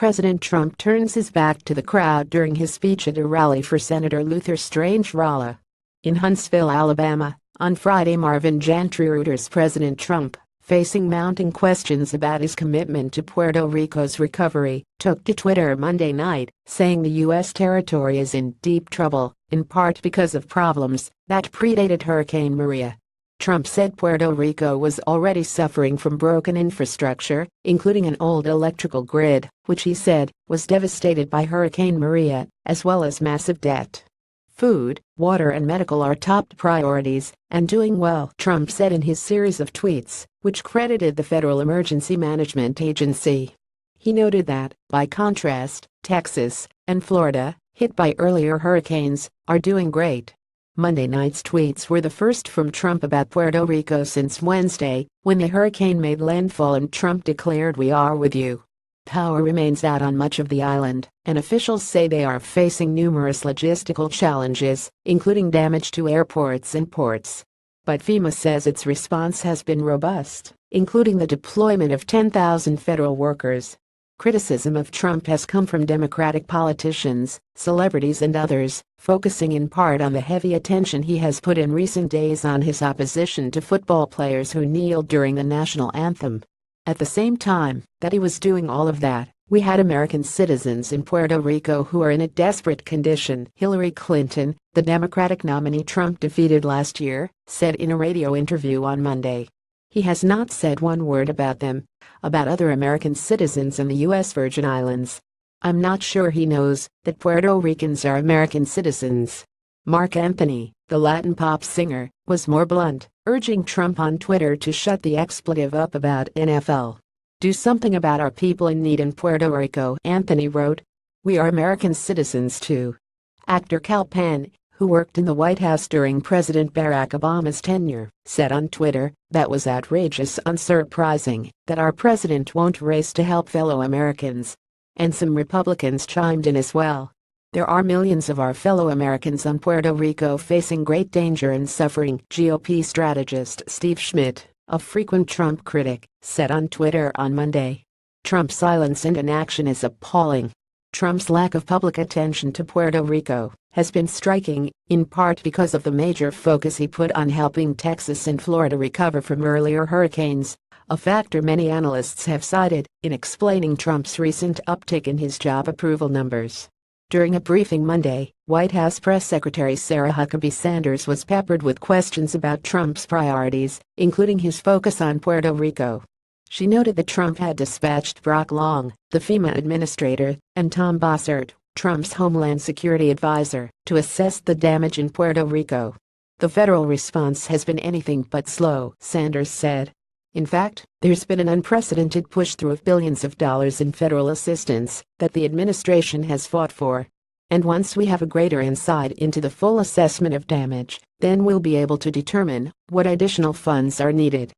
President Trump turns his back to the crowd during his speech at a rally for Senator Luther Strange RAl. In Huntsville, Alabama, on Friday, Marvin Gentry orders President Trump, facing mounting questions about his commitment to Puerto Rico's recovery, took to Twitter Monday night, saying the U.S. territory is in deep trouble, in part because of problems that predated Hurricane Maria. Trump said Puerto Rico was already suffering from broken infrastructure, including an old electrical grid, which he said was devastated by Hurricane Maria, as well as massive debt. Food, water and medical are top priorities, and doing well, Trump said in his series of tweets, which credited the Federal Emergency Management Agency. He noted that, by contrast, Texas and Florida, hit by earlier hurricanes, are doing great. Monday night's tweets were the first from Trump about Puerto Rico since Wednesday, when the hurricane made landfall and Trump declared, "We are with you." Power remains out on much of the island, and officials say they are facing numerous logistical challenges, including damage to airports and ports. But FEMA says its response has been robust, including the deployment of 10,000 federal workers. Criticism of Trump has come from Democratic politicians, celebrities and others, focusing in part on the heavy attention he has put in recent days on his opposition to football players who kneeled during the national anthem. At the same time that he was doing all of that, we had American citizens in Puerto Rico who are in a desperate condition, Hillary Clinton, the Democratic nominee Trump defeated last year, said in a radio interview on Monday. He has not said one word about them, about other American citizens in the U.S. Virgin Islands. I'm not sure he knows that Puerto Ricans are American citizens. Mark Anthony, the Latin pop singer, was more blunt, urging Trump on Twitter to shut the expletive up about NFL. "Do something about our people in need in Puerto Rico," Anthony wrote. "We are American citizens too." Actor Kal Penn, who worked in the White House during President Barack Obama's tenure, said on Twitter, "That was outrageous, unsurprising that our president won't race to help fellow Americans." And some Republicans chimed in as well. "There are millions of our fellow Americans on Puerto Rico facing great danger and suffering," GOP strategist Steve Schmidt, a frequent Trump critic, said on Twitter on Monday. Trump's silence and inaction is appalling. Trump's lack of public attention to Puerto Rico has been striking, in part because of the major focus he put on helping Texas and Florida recover from earlier hurricanes, a factor many analysts have cited in explaining Trump's recent uptick in his job approval numbers. During a briefing Monday, White House Press Secretary Sarah Huckabee Sanders was peppered with questions about Trump's priorities, including his focus on Puerto Rico. She noted that Trump had dispatched Brock Long, the FEMA administrator, and Tom Bossert, Trump's Homeland Security advisor, to assess the damage in Puerto Rico. "The federal response has been anything but slow," Sanders said. "In fact, there's been an unprecedented push-through of billions of dollars in federal assistance that the administration has fought for. And once we have a greater insight into the full assessment of damage, then we'll be able to determine what additional funds are needed."